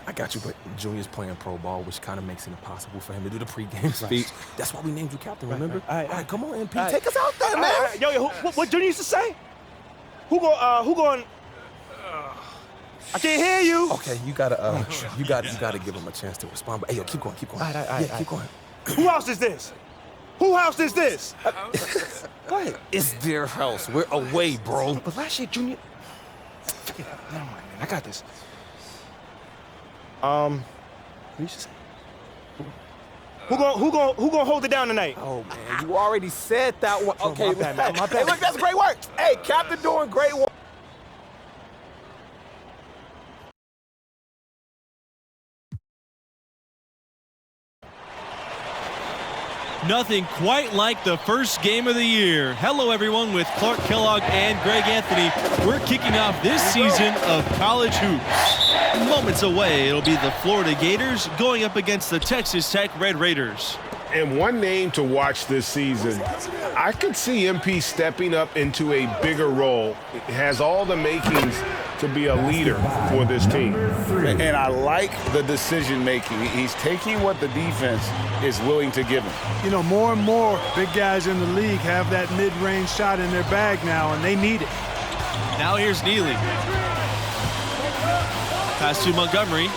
I got you, but Junior's playing pro ball, which kind of makes it impossible for him to do the pregame speech. That's why we named you captain, remember? All right, come on, MP. Take us out there, man. Yo, what Junior used to say? Who going? I can't hear you. Okay, you gotta give him a chance to respond. But hey, yo, keep going. All right, keep going. Who house is this? Who house is this? Go ahead. It's their house. We're away, bro. But last year, Junior. Never mind, man. I got this. What you say? Who gonna hold it down tonight? Oh man, you already said that one. Okay, my bad, man. Hey, look, that's great work. Hey, captain doing great work. Nothing quite like the first game of the year. Hello, everyone, with Clark Kellogg and Greg Anthony. We're kicking off this season of college hoops. Moments away, it'll be the Florida Gators going up against the Texas Tech Red Raiders. And one name to watch this season, I could see MP stepping up into a bigger role. It has all the makings to be a leader for this team. And I like the decision-making. He's taking what the defense is willing to give him. You know, more and more big guys in the league have that mid-range shot in their bag now, and they need it. Now here's Neely. Pass to Montgomery.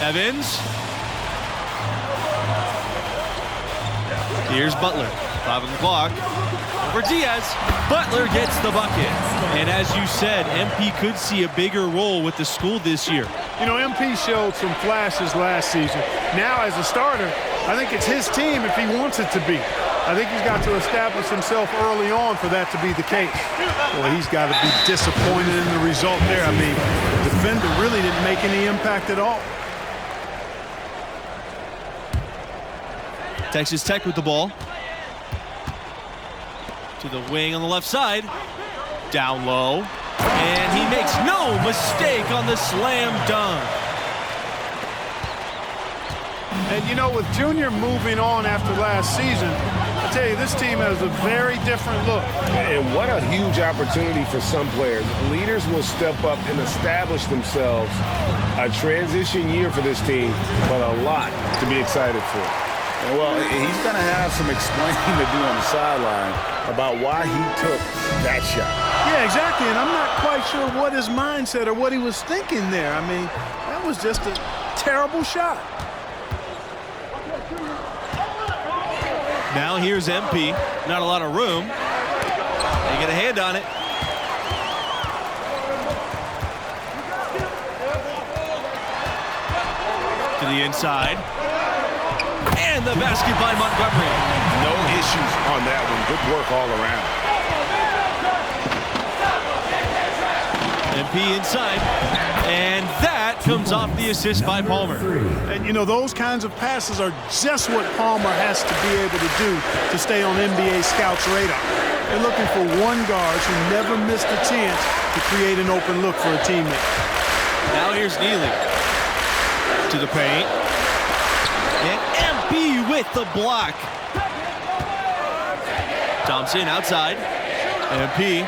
Evans. Here's Butler. 5 on the clock. Over Diaz. Butler gets the bucket. And as you said, MP could see a bigger role with the school this year. You know, MP showed some flashes last season. Now, as a starter, I think it's his team if he wants it to be. I think he's got to establish himself early on for that to be the case. Well, he's got to be disappointed in the result there. I mean, the defender really didn't make any impact at all. Texas Tech with the ball. To the wing on the left side. Down low. And he makes no mistake on the slam dunk. And, you know, with Junior moving on after last season, I tell you, this team has a very different look. And what a huge opportunity for some players. Leaders will step up and establish themselves. A transition year for this team, but a lot to be excited for. Well, he's going to have some explaining to do on the sideline about why he took that shot. Yeah, exactly, and I'm not quite sure what his mindset or what he was thinking there. I mean, that was just a terrible shot. Now here's MP. Not a lot of room. They get a hand on it. To the inside. And the basket by Montgomery. No issues on that one. Good work all around. MP inside. And that comes off the assist by Palmer. And, you know, those kinds of passes are just what Palmer has to be able to do to stay on NBA scouts' radar. They're looking for one guard who never missed a chance to create an open look for a teammate. Now here's Neely. To the paint. And MP with the block. Thompson outside. MP.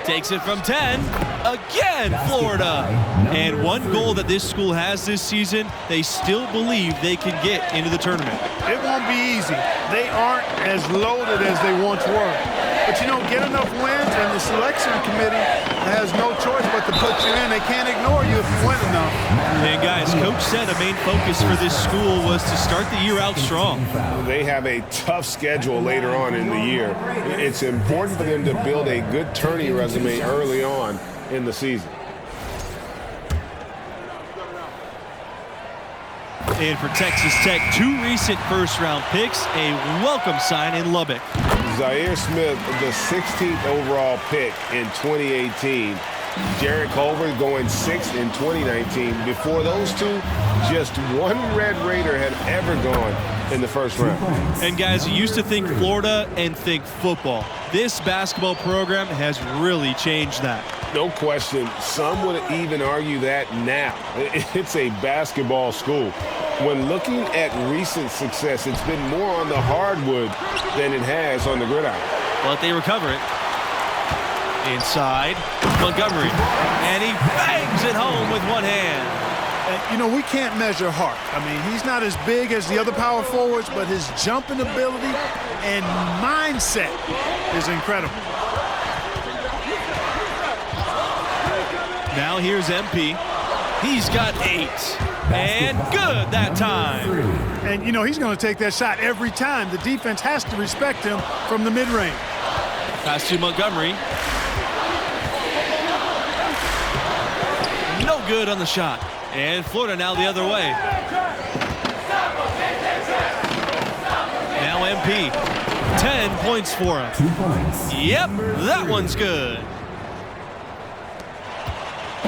Takes it from 10. Again, Florida. And one goal that this school has this season, they still believe they can get into the tournament. It won't be easy. They aren't as loaded as they once were. But, you know, get enough wins, and the selection committee has no choice but to put you in. They can't ignore you if you win enough. And, guys, Coach said a main focus for this school was to start the year out strong. They have a tough schedule later on in the year. It's important for them to build a good tourney resume early on in the season. And for Texas Tech, 2 recent first-round picks, a welcome sign in Lubbock. Zaire Smith, the 16th overall pick in 2018. Jarrett Culver going 6th in 2019. Before those two, just one Red Raider had ever gone in the first round. And guys, you used to think Florida and think football. This basketball program has really changed that. No question. Some would even argue that now. It's a basketball school. when looking at recent success, it's been more on the hardwood than it has on the gridiron. But they recover it. Inside, Montgomery. And he bangs it home with one hand. You know, we can't measure heart. I mean, he's not as big as the other power forwards, but his jumping ability and mindset is incredible. Now here's MP. He's got 8. And good that time. And, you know, he's going to take that shot every time. The defense has to respect him from the mid-range. Pass to Montgomery. No good on the shot. And Florida now the other way. Now MP. 10 points for him. 2 points. Yep, that one's good.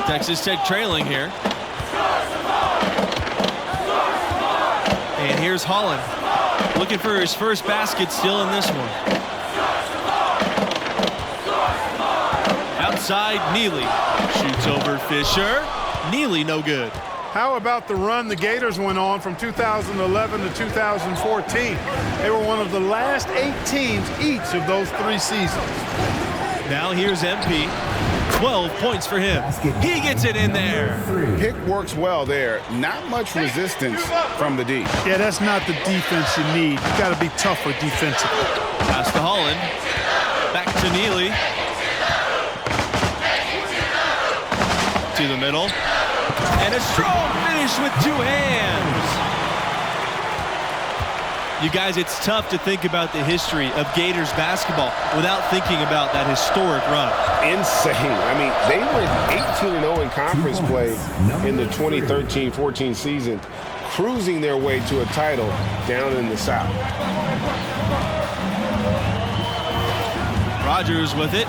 Texas Tech trailing here. And here's Holland. Looking for his first basket still in this one. Outside, Neely. Shoots over Fisher. Neely, no good. How about the run the Gators went on from 2011 to 2014? They were one of the last 8 teams each of those 3 seasons. Now here's MP. 12 points for him. He gets it in there. Pick works well there. Not much resistance from the D. Yeah, that's not the defense you need. You got to be tougher defensively. Pass to Holland. Back to Neely. To the middle. And a strong finish with 2 hands. You guys, it's tough to think about the history of Gators basketball without thinking about that historic run. Insane. I mean, they went 18-0 in conference play in the 2013-14 season, cruising their way to a title down in the South. Rogers with it.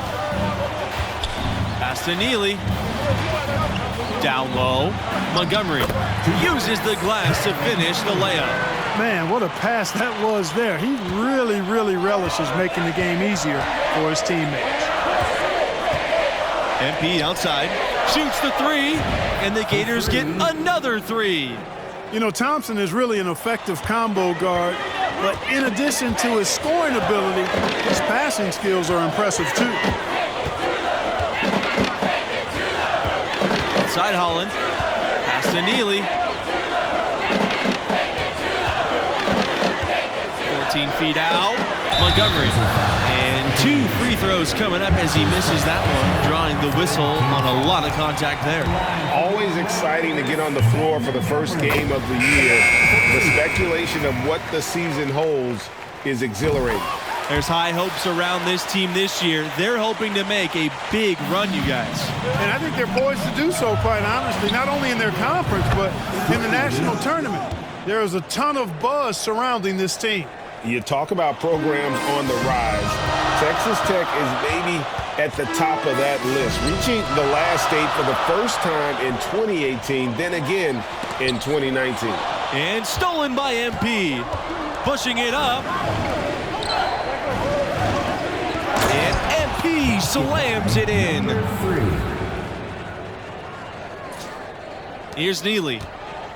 Pass to Neely. Down low. Montgomery uses the glass to finish the layup. Man, what a pass that was there. He really, really relishes making the game easier for his teammates. MP outside. Shoots the 3. And the Gators get another 3. You know, Thompson is really an effective combo guard. But in addition to his scoring ability, his passing skills are impressive too. Outside Holland. Pass to Neely. 14 feet out. Montgomery. And 2 free throws coming up as he misses that one, drawing the whistle on a lot of contact there. Always exciting to get on the floor for the first game of the year. The speculation of what the season holds is exhilarating. There's high hopes around this team this year. They're hoping to make a big run, you guys. And I think they're poised to do so, quite honestly, not only in their conference, but in the national tournament. There is a ton of buzz surrounding this team. You talk about programs on the rise. Texas Tech is maybe at the top of that list, reaching the last 8 for the first time in 2018, then again in 2019. And stolen by MP. Pushing it up. And MP slams it in. Here's Neely.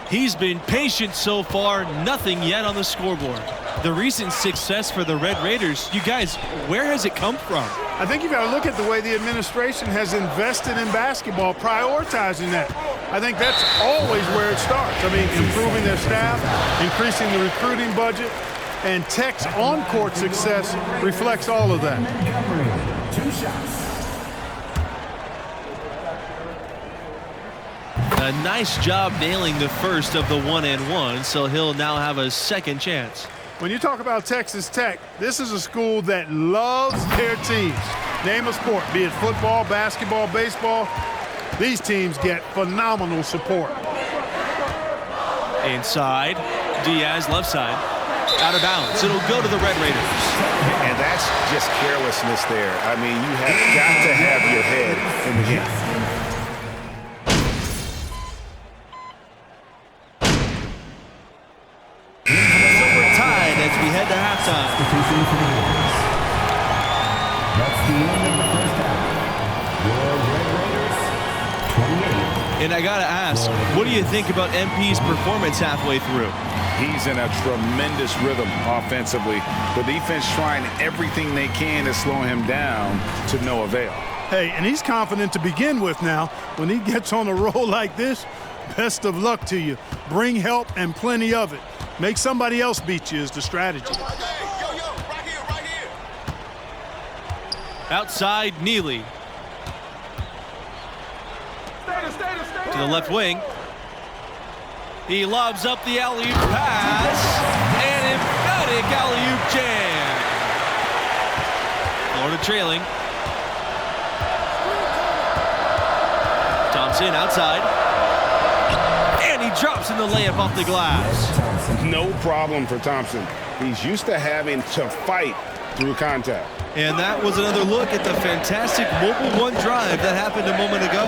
He's been patient so far, nothing yet on the scoreboard. The recent success for the Red Raiders, you guys, where has it come from? I think you've got to look at the way the administration has invested in basketball, prioritizing that. I think that's always where it starts. I mean, improving their staff, increasing the recruiting budget, and Tech's on-court success reflects all of that. 2 shots. A nice job nailing the first of the 1-and-1, so he'll now have a second chance. When you talk about Texas Tech, this is a school that loves their teams. Name a sport, be it football, basketball, baseball, these teams get phenomenal support. Inside, Diaz left side, out of bounds. It'll go to the Red Raiders. And that's just carelessness there. I mean, you have got to have your head in the game. We head to halftime. That's the end of the first half. Your Red Raiders, 28. And I got to ask, what do you think about MP's performance halfway through? He's in a tremendous rhythm offensively. The defense trying everything they can to slow him down to no avail. Hey, and he's confident to begin with now. When he gets on a roll like this, best of luck to you. Bring help and plenty of it. Make somebody else beat you is the strategy. Right here. Outside, Neely. To the left wing. He lobs up the alley-oop pass. An emphatic alley-oop jam. Florida trailing. Thompson outside. And he drops in the layup off the glass. No problem for Thompson. He's used to having to fight through contact. And that was another look at the fantastic mobile one drive that happened a moment ago.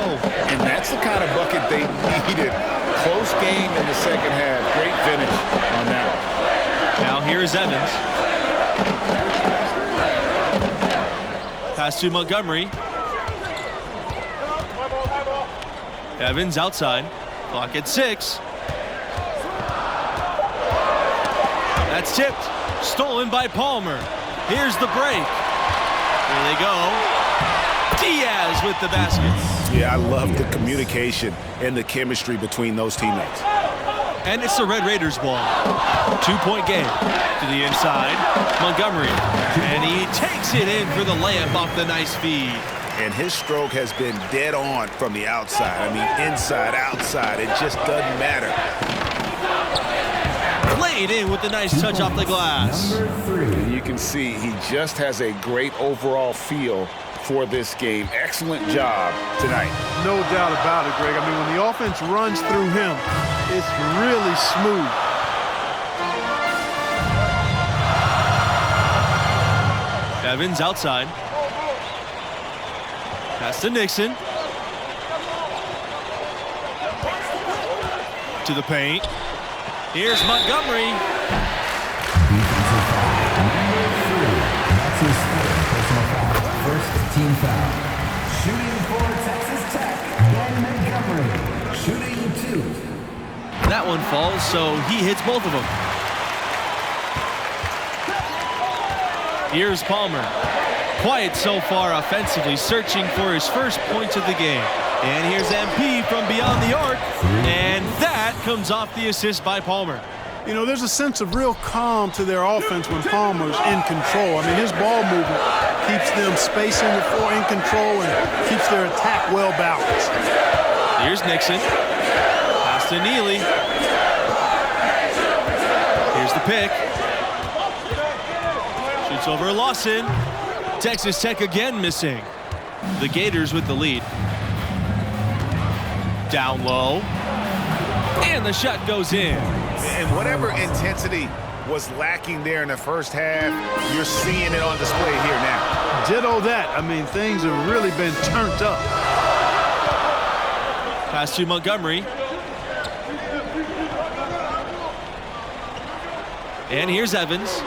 And that's the kind of bucket they needed. Close game in the second half. Great finish on that. Now here's Evans. Pass to Montgomery. Evans outside. Clock at 6. That's tipped. Stolen by Palmer. Here's the break. Here they go. Diaz with the basket. Yeah, I love the communication and the chemistry between those teammates. And it's the Red Raiders ball. 2-point game. To the inside. Montgomery. And he takes it in for the layup off the nice feed. And his stroke has been dead on from the outside. I mean, inside, outside, it just doesn't matter. Laid in with the nice touch off the glass. And you can see he just has a great overall feel for this game. Excellent job tonight. No doubt about it, Greg. I mean, when the offense runs through him, it's really smooth. Evans outside. Pass to Nixon. To the paint. Here's Montgomery. Defensive foul. Number 3. That's his personal foul. First team foul. Shooting for Texas Tech, Ben Montgomery. Shooting 2. That one falls, so he hits both of them. Here's Palmer. Quiet so far offensively, searching for his first points of the game. And here's MP from beyond the arc, and that comes off the assist by Palmer. You know, there's a sense of real calm to their offense when Palmer's in control. I mean, his ball movement keeps them spacing the floor in control and keeps their attack well balanced. Here's Nixon. Pass to Neely. Here's the pick. Shoots over Lawson. Texas Tech again missing. The Gators with the lead. Down low. And the shot goes in. And whatever intensity was lacking there in the first half, you're seeing it on display here now. Ditto that. I mean, things have really been turned up. Pass to Montgomery. And here's Evans.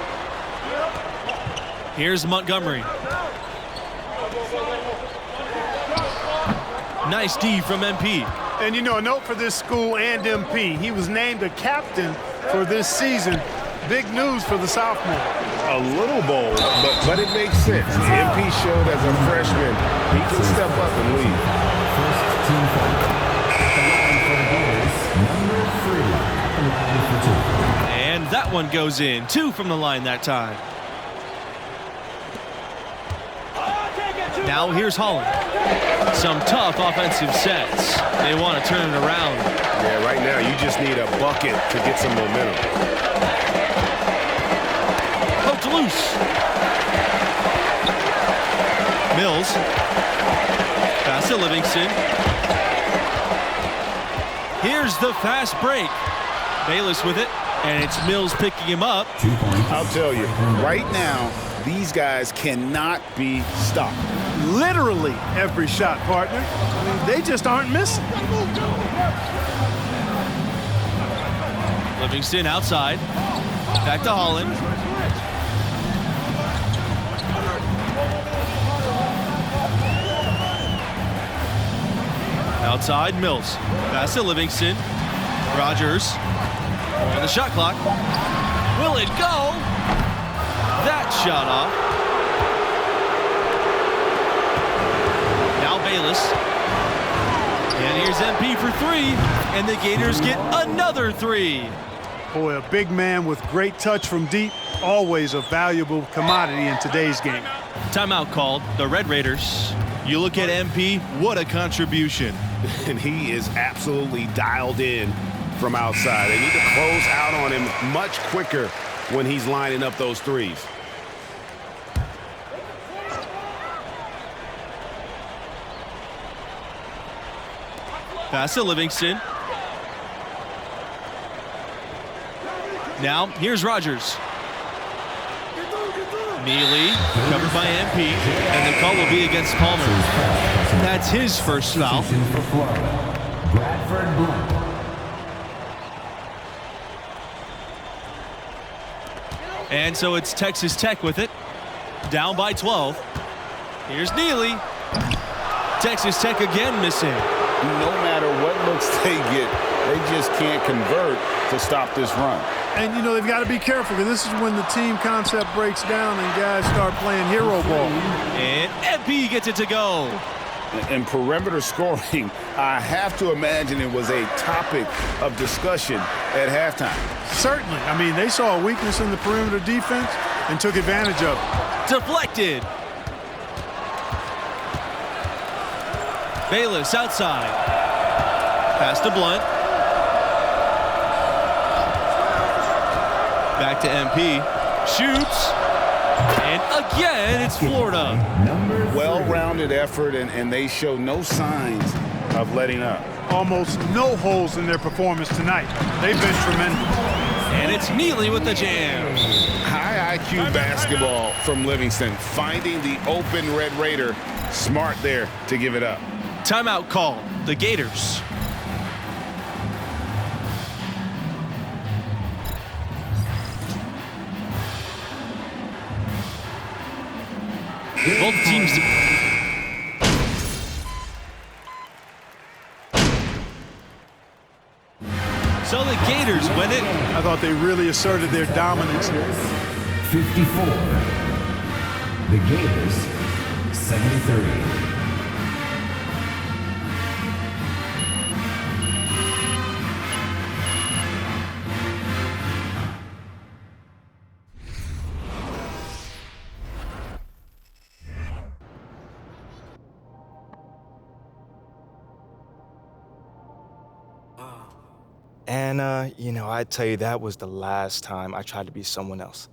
Here's Montgomery. Nice D from MP. And, you know, a note for this school and MP. He was named a captain for this season. Big news for the sophomore. A little bold, but it makes sense. MP showed as a freshman he can step up and lead. First team foul. Number 3. And that one goes in. 2 from the line that time. Now here's Holland. Some tough offensive sets. They want to turn it around. Yeah, right now you just need a bucket to get some momentum. Poked loose. Mills. Pass to Livingston. Here's the fast break. Bayless with it, and it's Mills picking him up. 2 points. I'll tell you, right now, these guys cannot be stopped. Literally every shot, partner. I mean, they just aren't missing. Livingston outside. Back to Holland. Outside, Mills. Pass to Livingston. Rogers. On the shot clock. Will it go? That shot off. Now Bayless. And here's MP for three. And the Gators get another three. Boy, a big man with great touch from deep, always a valuable commodity in today's game. Timeout called. The Red Raiders. You look at MP, what a contribution. And he is absolutely dialed in from outside. They need to close out on him much quicker when he's lining up those threes. Pass to Livingston. Now, here's Rogers. Neely, covered by MP, and the call will be against Palmer. That's his first foul. For Florida, Bradford Blunt. And so it's Texas Tech with it, down by 12. Here's Neely. Texas Tech again missing. No matter what looks they get, they just can't convert to stop this run. And, you know, they've got to be careful because this is when the team concept breaks down and guys start playing hero ball. And MP gets it to go. And perimeter scoring, I have to imagine it was a topic of discussion at halftime. Certainly. I mean, they saw a weakness in the perimeter defense and took advantage of it. Deflected. Bayless outside. Pass to Blunt. Back to MP. Shoots. And again, it's Florida. Well-rounded effort, and they show no signs of letting up. Almost no holes in their performance tonight. They've been tremendous. And it's Neely with the jam. High IQ basketball from Livingston, finding the open Red Raider. Smart there to give it up. Timeout call. The Gators. Both teams. So the Gators win it. I thought they really asserted their dominance here. 54. The Gators, 73. And, you know, I tell you, that was the last time I tried to be someone else.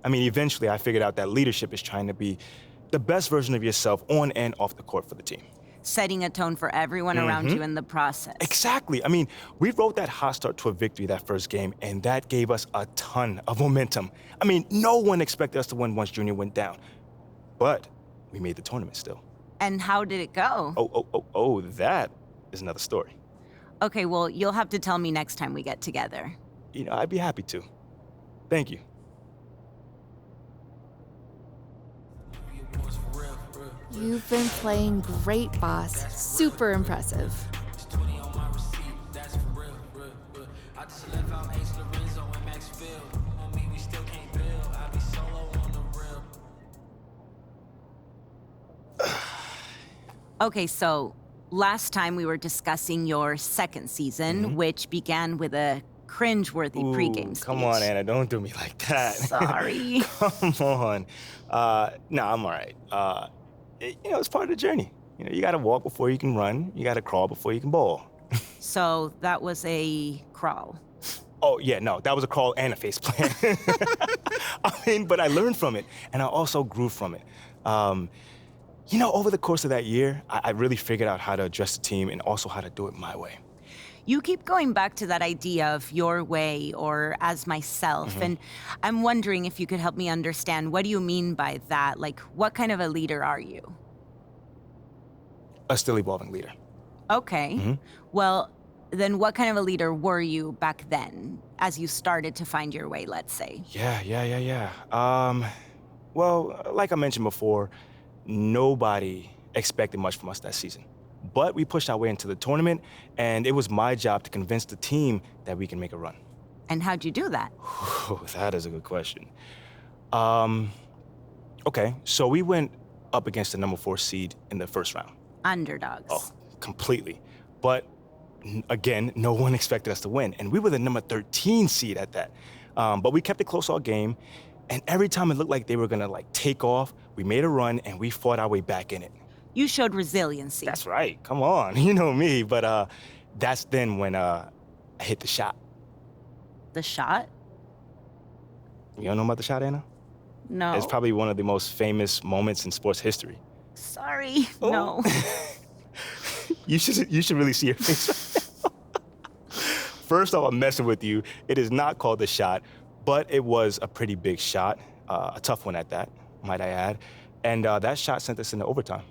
I mean, eventually I figured out that leadership is trying to be the best version of yourself on and off the court for the team. Setting a tone for everyone around you in the process. Exactly. I mean, we wrote that hot start to a victory that first game, and that gave us a ton of momentum. I mean, no one expected us to win once Junior went down. But we made the tournament still. And how did it go? Oh, that is another story. Okay, well, you'll have to tell me next time we get together. You know, I'd be happy to. Thank you. You've been playing great, boss. Super impressive. Okay, so last time we were discussing your second season, which began with a cringe-worthy pregame speech. Come on, Anna, don't do me like that. Sorry. Come on. No, I'm all right. You know, it's part of the journey. You know, you gotta walk before you can run. You gotta crawl before you can ball. So that was a crawl. Oh, yeah, no, that was a crawl and a face plant. I mean, but I learned from it, and I also grew from it. You know, over the course of that year, I really figured out how to address the team and also how to do it my way. You keep going back to that idea of your way or as myself, and I'm wondering if you could help me understand, what do you mean by that? Like, what kind of a leader are you? A still evolving leader. Okay. Well, then what kind of a leader were you back then, as you started to find your way, let's say? Yeah. Well, like I mentioned before, nobody expected much from us that season. But we pushed our way into the tournament, and it was my job to convince the team that we can make a run. And how'd you do that? That is a good question. Okay, so we went up against the number 4 seed in the first round. Underdogs. Oh, completely. But again, no one expected us to win, and we were the number 13 seed at that. But we kept it close all game, and every time it looked like they were gonna take off, we made a run and we fought our way back in it. You showed resiliency. That's right. Come on, you know me. But that's then when I hit the shot. The shot? You don't know about the shot, Anna? No. It's probably one of the most famous moments in sports history. Sorry, no. You should really see your face. First off, I'm messing with you. It is not called the shot, but it was a pretty big shot, a tough one at that, might I add. And that shot sent us into overtime.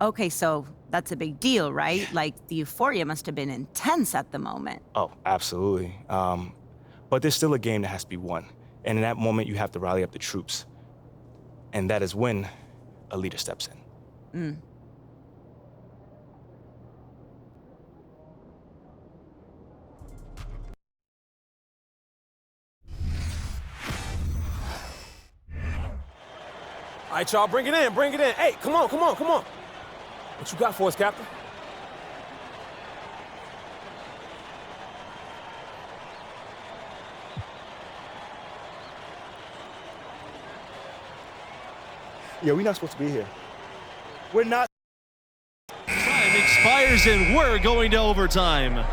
Okay, so that's a big deal, right? Like, the euphoria must have been intense at the moment. Oh, absolutely. But there's still a game that has to be won. And in that moment, you have to rally up the troops. And that is when a leader steps in. All right, y'all, bring it in, bring it in. Hey, come on, come on, come on. What you got for us, Captain? Yo, we're not supposed to be here. We're not. Time expires and we're going to overtime.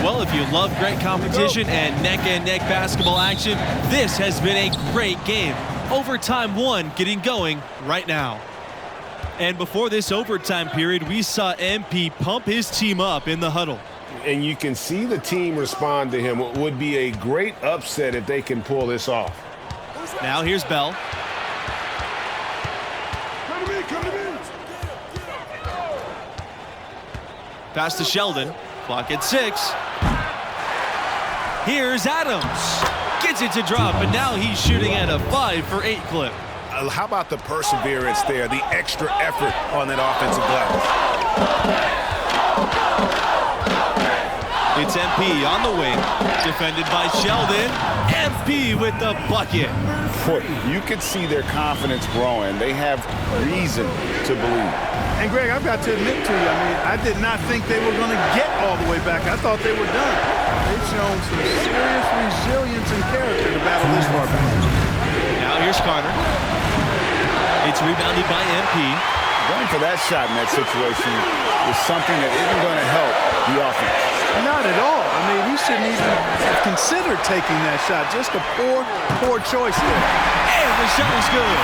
Well, if you love great competition and neck-and-neck basketball action, this has been a great game. Overtime 1 getting going right now. And before this overtime period, we saw MP pump his team up in the huddle. And you can see the team respond to him. It would be a great upset if they can pull this off. Now here's Bell. Pass to Sheldon. Clock at 6. Here's Adams. Gets it to drop, and now he's shooting at a 5 for 8 clip. How about the perseverance there, the extra effort on that offensive glass? It's MP on the wing, defended by Sheldon. MP with the bucket. Boy, you can see their confidence growing. They have reason to believe. And Greg, I've got to admit to you, I mean, I did not think they were going to get all the way back. I thought they were done. They've shown some serious resilience and character to battle this far back. Now here's Carter. It's rebounded by MP. Going for that shot in that situation is something that isn't going to help the offense. Not at all. I mean, he shouldn't even have considered taking that shot. Just a poor choice there. And the shot is good.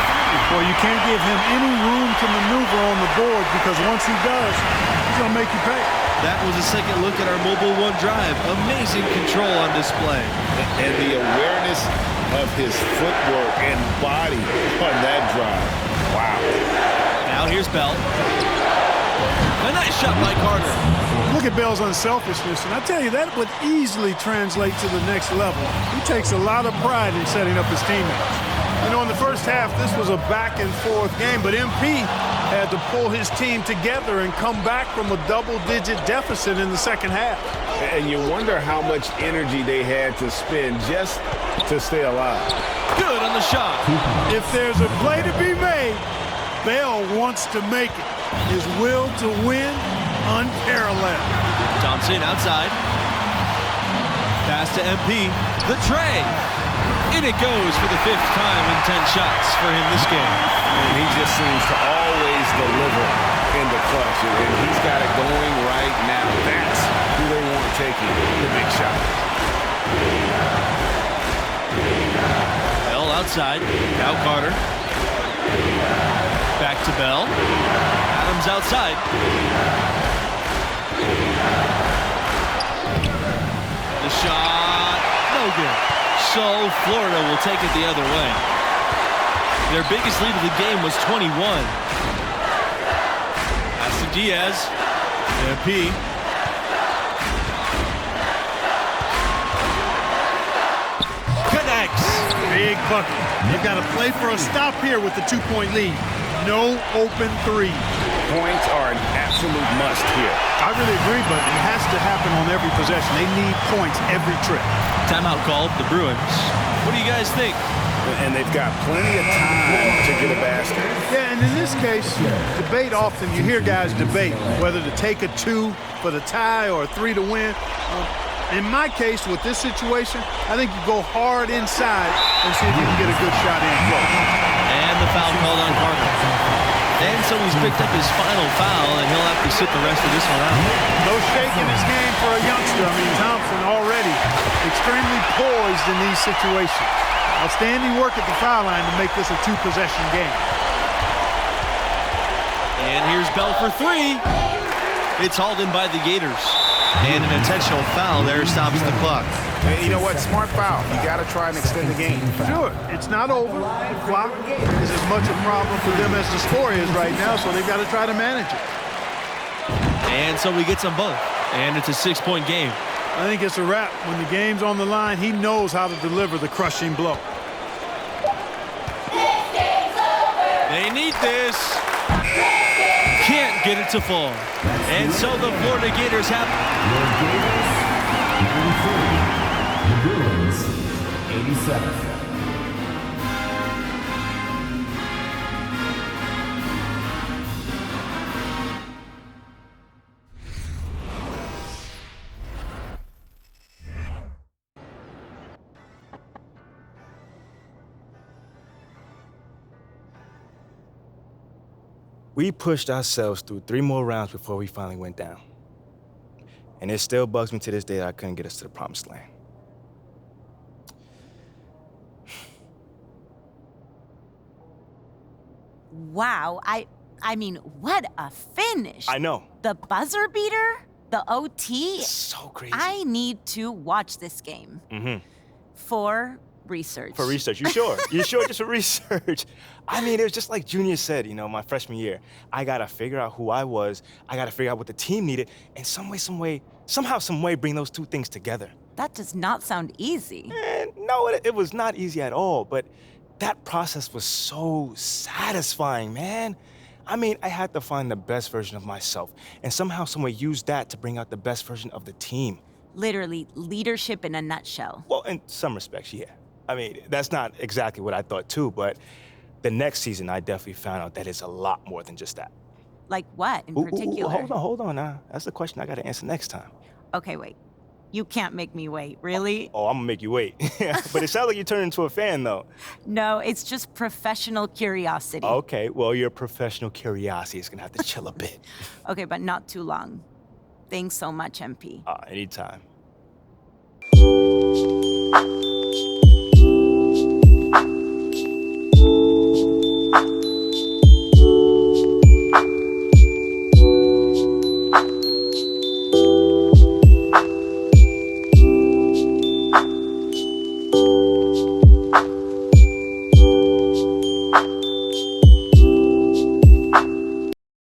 Well, you can't give him any room to maneuver on the board because once he does, he's going to make you pay. That was a second look at our Mobile 1 drive. Amazing control on display. And the awareness of his footwork and body on that drive. Wow. Now here's Bell. A nice shot by Carter. Look at Bell's unselfishness, and I tell you, that would easily translate to the next level. He takes a lot of pride in setting up his teammates. You know, in the first half, this was a back-and-forth game, but MP had to pull his team together and come back from a double-digit deficit in the second half. And you wonder how much energy they had to spend just to stay alive. Good on the shot. If there's a play to be made, Bell wants to make it. His will to win, unparalleled. Thompson outside. Pass to MP. The tray. In it goes for the 5th time in 10 shots for him this game. And he just seems to always deliver in the clutch. And he's got it going right now. That's who they want taking the big shot. Bell outside. Now Carter. Back to Bell. Adams outside. The shot. No good. So Florida will take it the other way. Their biggest lead of the game was 21. Pass to Diaz. MP. Big bucket. They've got to play for a stop here with the 2-point lead. No open three. Points are an absolute must here. I really agree, but it has to happen on every possession. They need points every trip. Timeout called, the Bruins. What do you guys think? And they've got plenty of time to get a basket. Yeah, and in this case, debate often, you hear guys debate whether to take a 2 for the tie or a 3 to win. In my case, with this situation, I think you go hard inside and see if you can get a good shot in close. And the foul called on Carter. And so he's picked up his final foul, and he'll have to sit the rest of this one out. No shake in his game for a youngster. I mean, Thompson already extremely poised in these situations. Outstanding work at the foul line to make this a 2-possession game. And here's Bell for 3. It's hauled in by the Gators. And an intentional foul there stops the clock. And you know what? Smart foul. You got to try and extend the game. Sure, it's not over. The clock is as much a problem for them as the score is right now, so they've got to try to manage it. And so we get them both. And it's a 6-point game. I think it's a wrap. When the game's on the line, he knows how to deliver the crushing blow. They need this. Can't get it to fall. And so the Florida Gators have... The Bruins, 87. We pushed ourselves through 3 more rounds before we finally went down. And it still bugs me to this day that I couldn't get us to the promised land. Wow, I mean, what a finish. I know. The buzzer beater, the OT. So crazy. I need to watch this game. For research. For research, you sure? You sure just for research? I mean, it was just like Junior said, you know, my freshman year. I gotta figure out who I was. I gotta figure out what the team needed, and somehow, some way, bring those 2 things together. That does not sound easy. No, it was not easy at all, but that process was so satisfying, man. I mean, I had to find the best version of myself, and somehow, some way, use that to bring out the best version of the team. Literally, leadership in a nutshell. Well, in some respects, yeah. I mean, that's not exactly what I thought too, but the next season I definitely found out that it's a lot more than just that. Like what in particular? Hold on now. That's the question I gotta answer next time. Okay, wait. You can't make me wait, really? Oh, I'm gonna make you wait. But it sounds like you turned into a fan though. No, it's just professional curiosity. Okay, well, your professional curiosity is gonna have to chill a bit. Okay, but not too long. Thanks so much, MP. Anytime.